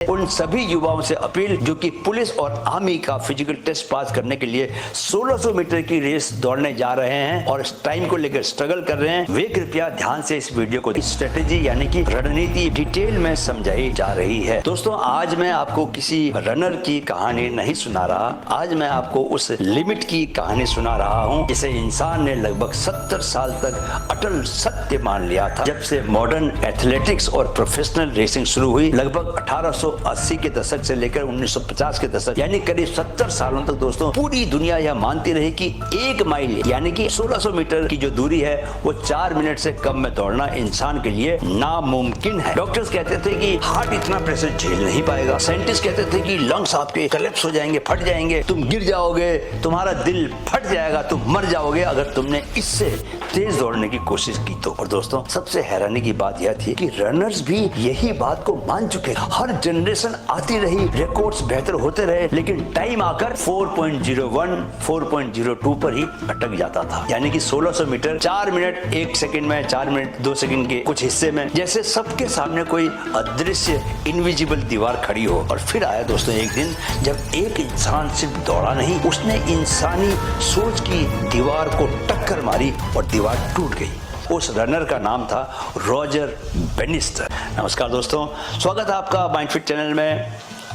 उन सभी युवाओं से अपील जो कि पुलिस और आर्मी का फिजिकल टेस्ट पास करने के लिए 1600 मीटर की रेस दौड़ने जा रहे हैं और इस टाइम को लेकर स्ट्रगल कर रहे हैं, वे कृपया ध्यान से इस वीडियो को स्ट्रेटेजी यानी कि रणनीति डिटेल में समझाई जा रही है। दोस्तों, आज मैं आपको किसी रनर की कहानी नहीं सुना रहा, आज मैं आपको उस लिमिट की कहानी सुना रहा हूँ जिसे इंसान ने लगभग 70 साल तक अटल सत्य मान लिया था। जब से मॉडर्न एथलेटिक्स और प्रोफेशनल रेसिंग शुरू हुई, लगभग 1880 के दशक से लेकर 1950 के दशक यानी करीब 70 सालों तक दोस्तों पूरी दुनिया यह मानती रही कि 1 माइल यानी कि 1600 मीटर की जो दूरी है वो 4 मिनट से कम में दौड़ना इंसान के लिए नामुमकिन है। डॉक्टर्स कहते थे कि हार्ट इतना प्रेशर झेल नहीं पाएगा, साइंटिस्ट कहते थे कि लंग्स आपके कोलैप्स हो जाएंगे, फट जाएंगे, तुम गिर जाओगे, तुम्हारा दिल फट जाएगा, तुम मर जाओगे अगर तुमने इससे तेज दौड़ने की कोशिश की तो। और दोस्तों, सबसे हैरानी की बात यह थी कि रनर्स भी यही बात को मान चुके। हर जनरेशन आती रही, रिकॉर्ड्स बेहतर होते रहे, लेकिन टाइम आकर 4.01, 4.02 पर ही अटक जाता था। यानी कि 1600 मीटर 4 मिनट 1 सेकंड में, 4 मिनट 2 सेकंड के कुछ हिस्से में, जैसे सबके सामने कोई अदृश्य इनविजिबल दीवार खड़ी हो। और फिर आया दोस्तों एक दिन जब एक इंसान सिर्फ दौड़ा नहीं, उसने इंसानी सोच की दीवार को टक्कर मारी और दीवार टूट गई। उस रनर का नाम था रॉजर बेनिस्टर। नमस्कार दोस्तों, स्वागत है आपका माइंड फिट चैनल में,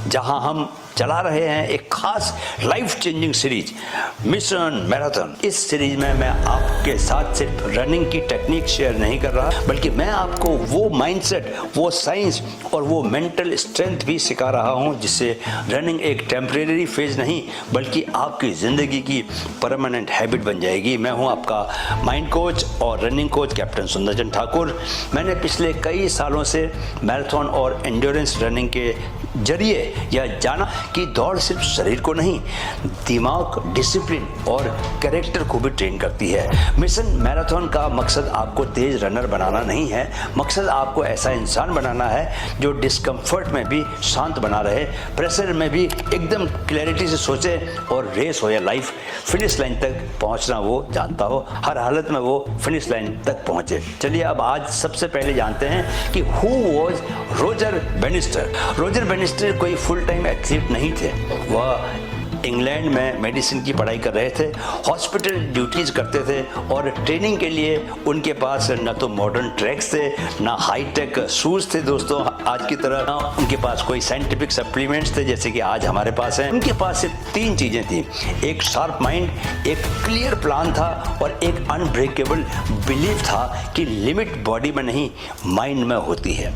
जहां हम चला रहे हैं एक खास life changing series mission marathon. इस सीरीज में मैं आपके साथ सिर्फ रनिंग की टेक्निक शेयर नहीं कर रहा, बल्कि मैं आपको वो माइंडसेट, वो साइंस और वो मेंटल स्ट्रेंथ भी सिखा रहा हूं जिससे रनिंग एक टेम्परेरी फेज नहीं बल्कि आपकी जिंदगी की परमानेंट हैबिट बन जाएगी। मैं हूं आपका माइंड कोच और रनिंग कोच कैप्टन सुंदरचंद ठाकुर। मैंने पिछले कई सालों से मैराथन और एंड्योरेंस रनिंग के जरिए यह जाना कि दौड़ सिर्फ शरीर को नहीं, दिमाग, डिसिप्लिन और कैरेक्टर को भी ट्रेन करती है। मिशन मैराथन का मकसद आपको तेज रनर बनाना नहीं है, मकसद आपको ऐसा इंसान बनाना है जो डिस्कम्फर्ट में भी शांत बना रहे, प्रेशर में भी एकदम क्लैरिटी से सोचे और रेस हो या लाइफ, फिनिश लाइन तक पहुंचना वो जानता हो, हर हालत में वो फिनिश लाइन तक पहुंचे। चलिए अब आज सबसे पहले जानते हैं कि who was Roger Bannister. Roger Bannister कोई फुल टाइम एथलीट नहीं थे, वह इंग्लैंड में मेडिसिन की पढ़ाई कर रहे थे, हॉस्पिटल ड्यूटीज करते थे और ट्रेनिंग के लिए उनके पास न तो मॉडर्न ट्रैक्स थे, ना हाई टेक शूज थे दोस्तों आज की तरह, ना उनके पास कोई साइंटिफिक सप्लीमेंट्स थे जैसे कि आज हमारे पास है। उनके पास सिर्फ 3 चीजें थी, एक शार्प माइंड, एक क्लियर प्लान था और एक अनब्रेकेबल बिलीफ था कि लिमिट बॉडी में नहीं माइंड में होती है।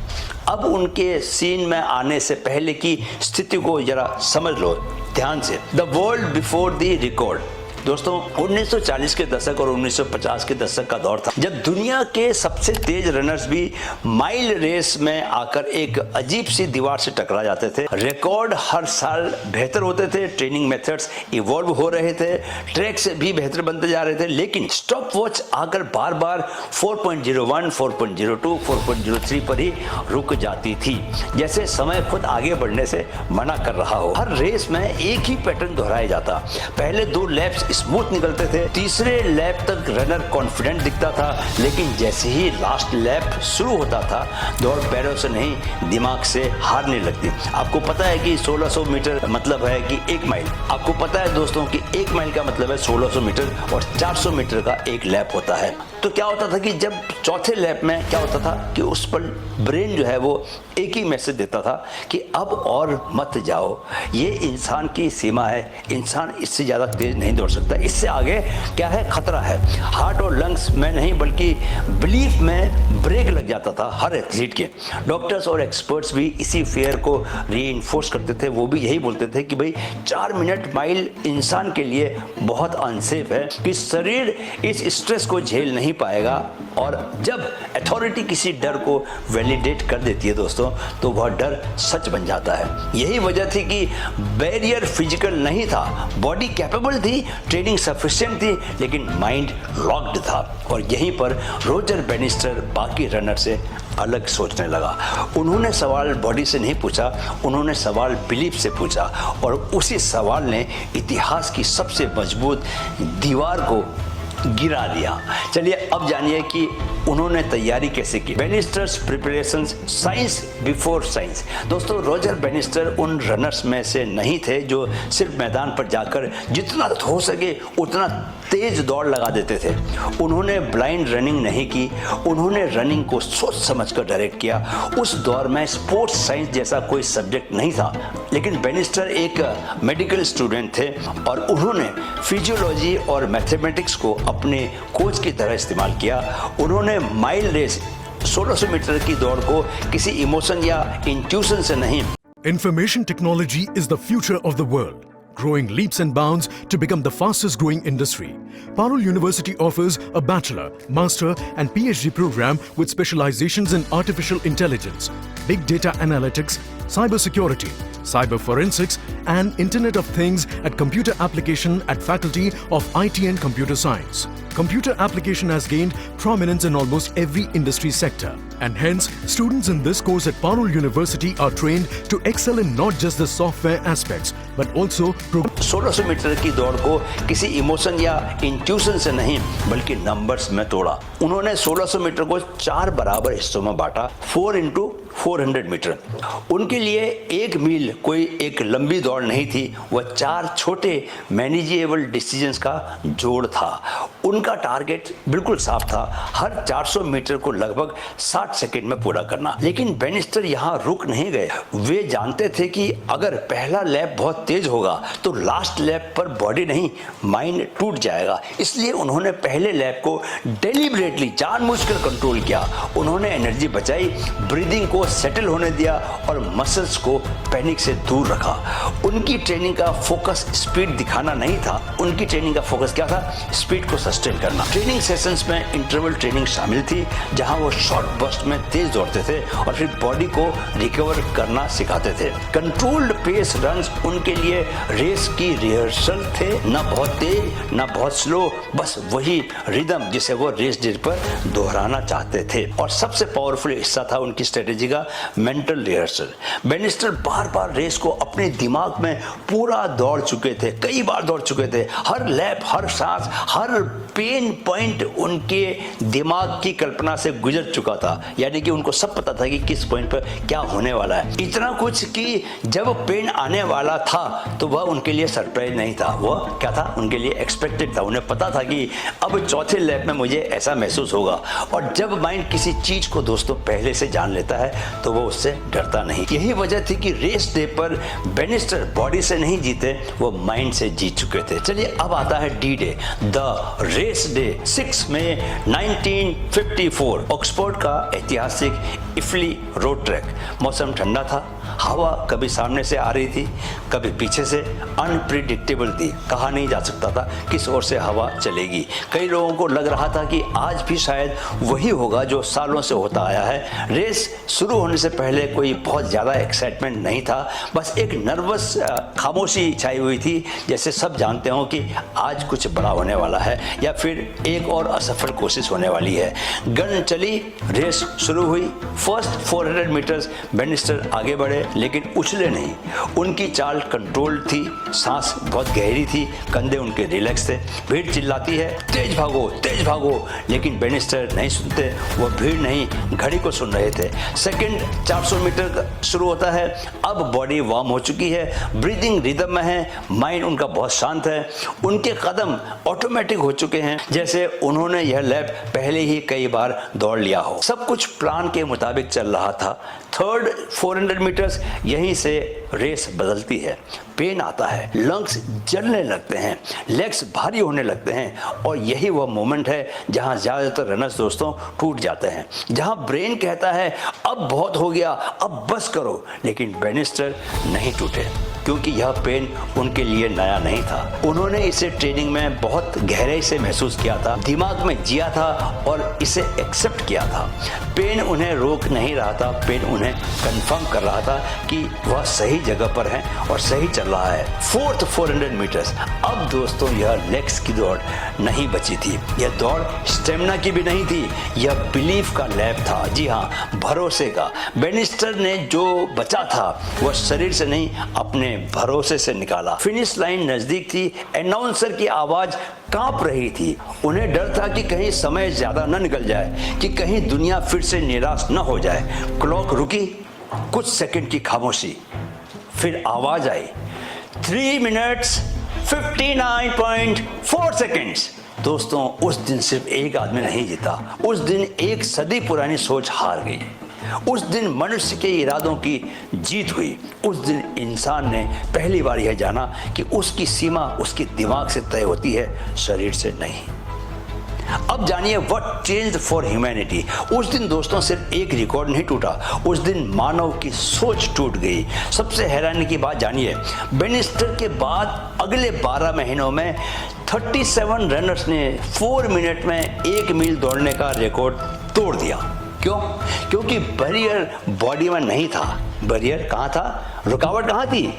अब उनके सीन में आने से पहले की स्थिति को जरा समझ लो ध्यान से। The world before the record. दोस्तों, 1940 के दशक और 1950 के दशक का दौर था जब दुनिया के सबसे तेज रनर्स भी माइल रेस में आकर एक अजीब सी दीवार से टकरा जाते थे। रिकॉर्ड हर साल बेहतर होते थे, ट्रेनिंग मेथड्स इवॉल्व हो रहे थे, ट्रैक्स भी बेहतर बनते जा रहे थे, लेकिन स्टॉप वॉच आकर बार बार 4.01, 4.02, 4.03 पर ही रुक जाती थी, जैसे समय खुद आगे बढ़ने से मना कर रहा हो। हर रेस में एक ही पैटर्न दोहराया जाता, पहले 2 लैप्स स्मूथ निकलते थे, तीसरे लैप तक रनर कॉन्फिडेंट दिखता था, लेकिन जैसे ही लास्ट लैप शुरू होता था दौड़ पैरों से नहीं दिमाग से हारने लगती। आपको पता है कि 1600 मीटर मतलब है कि 1 माइल, आपको पता है दोस्तों कि 1 माइल का मतलब है 1600 मीटर और 400 मीटर का एक लैप होता है। तो क्या होता था कि जब चौथे लैप में क्या होता था कि उस पर ब्रेन जो है वो एक ही मैसेज देता था कि अब और मत जाओ, ये इंसान की सीमा है, इंसान इससे ज़्यादा तेज नहीं दौड़ सकता, इससे आगे क्या है खतरा है। हार्ट और लंग्स में नहीं बल्कि बिलीफ में ब्रेक लग जाता था हर एथलीट के। डॉक्टर्स और एक्सपर्ट्स भी इसी फेयर को रीइंफोर्स करते थे, वो भी यही बोलते थे कि भाई 4 मिनट माइल इंसान के लिए बहुत अनसेफ है, कि शरीर इस स्ट्रेस को झेल नहीं पाएगा। और जब अथॉरिटी किसी डर को वैलिडेट कर देती है दोस्तों तो वह डर सच बन जाता है। यही वजह थी कि बैरियर फिजिकल नहीं था, बॉडी कैपेबल थी, ट्रेनिंग सफिशिएंट थी, लेकिन माइंड लॉक्ड था। और यहीं पर रॉजर बेनिस्टर बाकी रनर से अलग सोचने लगा। उन्होंने सवाल बॉडी से नहीं पूछा, उन्होंने सवाल बिलीफ से पूछा, और उसी सवाल ने इतिहास की सबसे मजबूत दीवार को गिरा दिया। चलिए अब जानिए कि उन्होंने तैयारी कैसे की। बेनिस्टर्स प्रिपरेशन, साइंस बिफोर साइंस। दोस्तों, रॉजर बेनिस्टर उन रनर्स में से नहीं थे जो सिर्फ मैदान पर जाकर जितना हो सके उतना तेज दौड़ लगा देते थे। उन्होंने ब्लाइंड रनिंग नहीं की, उन्होंने रनिंग को सोच समझकर डायरेक्ट किया। उस दौर में स्पोर्ट्स साइंस जैसा कोई सब्जेक्ट नहीं था, लेकिन बेनिस्टर एक मेडिकल स्टूडेंट थे और उन्होंने फिजियोलॉजी और मैथमेटिक्स को अपने कोच की तरह इस्तेमाल किया। उन्होंने माइल रेस 1600 मीटर की दौड़ को किसी इमोशन या इंट्यूशन से नहीं। Information technology is the future of the world, growing leaps and bounds to become the fastest growing industry. Parul University offers a bachelor, master and PhD program with specializations in artificial intelligence, big data analytics, cybersecurity, cyber forensics and Internet of Things at computer application at Faculty of IT and Computer Science. Computer application has gained prominence in almost every industry sector, and hence students in this course at Parul University are trained to excel in not just the software aspects but also 1600 metre की दौड़ को किसी emotion या intuition से नहीं बल्कि numbers में तोड़ा। उन्होंने 1600 मीटर को 4 बराबर हिस्सों में बांटा, 4 into 400 मीटर। उनके लिए 1 मील कोई एक लंबी दौड़ नहीं थी, वह 4 छोटे मैनेजेबल डिसीजंस का जोड़ था। उनका टारगेट बिल्कुल साफ था, हर 400 मीटर को लगभग 60 सेकंड में पूरा करना। लेकिन बेनिस्टर यहाँ रुक नहीं गए। वे जानते थे कि अगर पहला लैप बहुत तेज होगा तो लास्ट लैप पर बॉडी नहीं माइंड टूट जाएगा। इसलिए उन्होंने पहले लैप को डेलिबरेटली जानबूझकर कंट्रोल किया। उन्होंने एनर्जी बचाई, ब्रीदिंग को सेटल होने दिया और मसल्स को पैनिक से दूर रखा। उनकी ट्रेनिंग का फोकस स्पीड दिखाना नहीं था, उनकी ट्रेनिंग का फोकस क्या था? स्पीड को सस्टेन करना। ट्रेनिंग सेशंस में इंटरवल ट्रेनिंग शामिल थी, जहां वो शॉर्ट बर्स्ट में तेज दौड़ते थे और फिर बॉडी को रिकवर करना सिखाते थे। कंट्रोल्ड पेस रन्स उनके लिए रेस की रिहर्सल थे, ना बहुत तेज ना बहुत स्लो, बस वही रिदम जिसे वो रेस डे पर दोहराना चाहते थे। और सबसे पावरफुल हिस्सा था उनकी स्ट्रेटेजी का मेंटल रिहर्सल। बेनिस्टर बार बार रेस को अपने दिमाग में पूरा दौड़ चुके थे, कई बार दौड़ चुके थे। हर लैप, हर सांस, हर पेन पॉइंट उनके दिमाग की कल्पना से गुजर चुका था। यानी कि उनको सब पता था कि किस पॉइंट पर क्या होने वाला है। इतना कुछ कि जब पेन आने वाला था तो वह उनके लिए सरप्राइज नहीं था, वह क्या था? उनके लिए एक्सपेक्टेड था। उन्हें पता था कि अब चौथे लैप में मुझे ऐसा महसूस होगा। और जब माइंड किसी चीज को दोस्तों पहले से जान लेता है तो वो उससे डरता नहीं। यही वजह थी कि रेस डे पर बेनिस्टर बॉडी से नहीं जीते, वो माइंड से जीत चुके थे। चलिए अब आता है D day, the race day, 6 मई 1954, ऑक्सफोर्ड का ऐतिहासिक इफली रोड ट्रैक। मौसम ठंडा था, हवा कभी सामने से आ रही थी, कभी पीछे से, अनप्रिडिक्टेबल थी। कहा नहीं जा सकता था किस ओर से हवा चलेगी। कई लोगों को लग रहा था कि आज भी शायद वही होगा जो सालों से होता आया है। रेस शुरू होने से पहले कोई बहुत ज़्यादा एक्साइटमेंट नहीं था, बस एक नर्वस खामोशी छाई हुई थी, जैसे सब जानते हो कि आज कुछ बड़ा होने वाला है या फिर एक और असफल कोशिश होने वाली है। गन चली, रेस शुरू हुई। फर्स्ट 400 मीटर्स बेनिस्टर आगे बढ़े, लेकिन उछले नहीं। उनकी चाल कंट्रोल थी, सांस बहुत गहरी थी, कंधे उनके रिलैक्स थे। भीड़ चिल्लाती है तेज भागो, लेकिन बेनिस्टर नहीं सुनते। वो भीड़ नहीं, घड़ी को सुन रहे थे। सेकंड 400 मीटर शुरू होता है। अब बॉडी वार्म हो चुकी है, ब्रीदिंग रिदम में है, माइंड उनका बहुत शांत है। उनके कदम ऑटोमेटिक हो चुके हैं, जैसे उन्होंने यह लैप पहले ही कई बार दौड़ लिया हो। सब कुछ प्लान के मुताबिक चल रहा था। थर्ड 400 मीटर्स, यहीं से रेस बदलती है। पेन आता है, लंग्स जलने लगते हैं, लेग्स भारी होने लगते हैं और यही वह मोमेंट है जहां ज्यादातर रनर्स दोस्तों टूट जाते हैं, जहां ब्रेन कहता है अब बहुत हो गया, अब बस करो। लेकिन बेनिस्टर नहीं टूटे, क्योंकि यह पेन उनके लिए नया नहीं था। उन्होंने इसे ट्रेनिंग में बहुत गहराई से महसूस किया था, दिमाग में जिया था और इसे एक्सेप्ट किया था। पेन उन्हें रोक नहीं रहा था, पेन उन्हें कंफर्म कर रहा था कि वह सही जगह पर है और सही चल रहा है। फोर्थ 400 मीटर्स, अब दोस्तों यह लेग्स की दौड़ नहीं बची थी। यह दौड़ स्टेमिना की भी नहीं थी, यह बिलीफ का लैप था। जी हाँ, भरोसे का। बेनिस्टर ने जो बचा था वह शरीर से नहीं, अपने उन्हें भरोसे से निकाला। फिनिश लाइन नजदीक थी, अनाउंसर की आवाज कांप रही थी। उन्हें डर था कि कहीं समय ज्यादा न निकल जाए, कि कहीं दुनिया फिर से निराश न हो जाए। क्लॉक रुकी, कुछ सेकंड की खामोशी, फिर आवाज आई, 3 मिनट्स 59.4 सेकेंड्स। दोस्तों, उस दिन सिर्फ एक आदमी नहीं जीता, उस दिन एक सदी पुरानी सोच हार गई। उस दिन मनुष्य के इरादों की जीत हुई। उस दिन इंसान ने पहली बार यह जाना कि उसकी सीमा उसके दिमाग से तय होती है, शरीर से नहीं। अब जानिए व्हाट चेंज्ड फॉर ह्यूमैनिटी। उस दिन दोस्तों सिर्फ एक रिकॉर्ड नहीं टूटा, उस दिन मानव की सोच टूट गई। सबसे हैरानी की बात जानिए, बेनिस्टर के बाद अगले 12 महीनों में 37 रनर्स ने 4 मिनट में 1 मील दौड़ने का रिकॉर्ड तोड़ दिया। क्यों? क्योंकि बैरियर बॉडी में नहीं था। बैरियर कहाँ था? रुकावट कहाँ थी?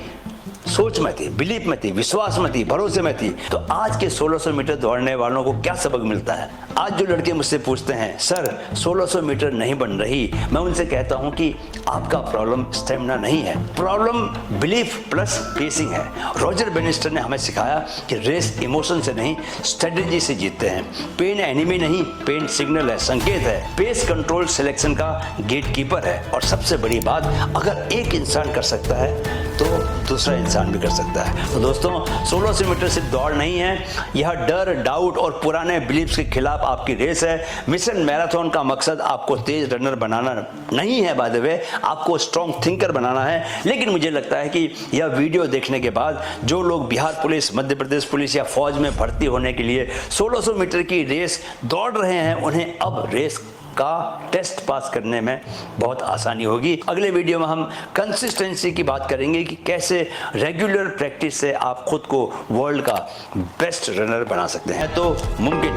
सोच में थी, बिलीफ में थी, विश्वास में थी, भरोसे में थी। तो आज के 1600 मीटर दौड़ने वालों को क्या सबक मिलता है? आज जो लड़के मुझसे पूछते हैं, सर 1600 मीटर नहीं बन रही, मैं उनसे कहता हूं कि आपका प्रॉब्लम स्टेमिना नहीं है, प्रॉब्लम बिलीफ प्लस पेसिंग है। रॉजर बेनिस्टर ने हमें सिखाया कि रेस इमोशन से नहीं, स्ट्रेटेजी से जीतते हैं। पेन एनिमी नहीं, पेन सिग्नल है, संकेत है। पेस कंट्रोल सिलेक्शन का गेटकीपर है। और सबसे बड़ी बात, अगर एक इंसान कर सकता है तो दूसरा इंसान भी कर सकता है। तो दोस्तों, 1600 मीटर सिर्फ दौड़ नहीं है, यह डर, डाउट और पुराने बिलीफ्स के खिलाफ आपकी रेस है। मिशन मैराथन का मकसद आपको तेज रनर बनाना नहीं है, बाय द वे, आपको स्ट्रॉन्ग थिंकर बनाना है। लेकिन मुझे लगता है कि यह वीडियो देखने के बाद जो लोग बिहार पुलिस, मध्य प्रदेश पुलिस या फौज में भर्ती होने के लिए 1600 मीटर की रेस दौड़ रहे हैं, उन्हें अब रेस का टेस्ट पास करने में बहुत आसानी होगी। अगले वीडियो में हम कंसिस्टेंसी की बात करेंगे कि कैसे रेगुलर प्रैक्टिस से आप खुद को वर्ल्ड का बेस्ट रनर बना सकते हैं। तो मुमकिन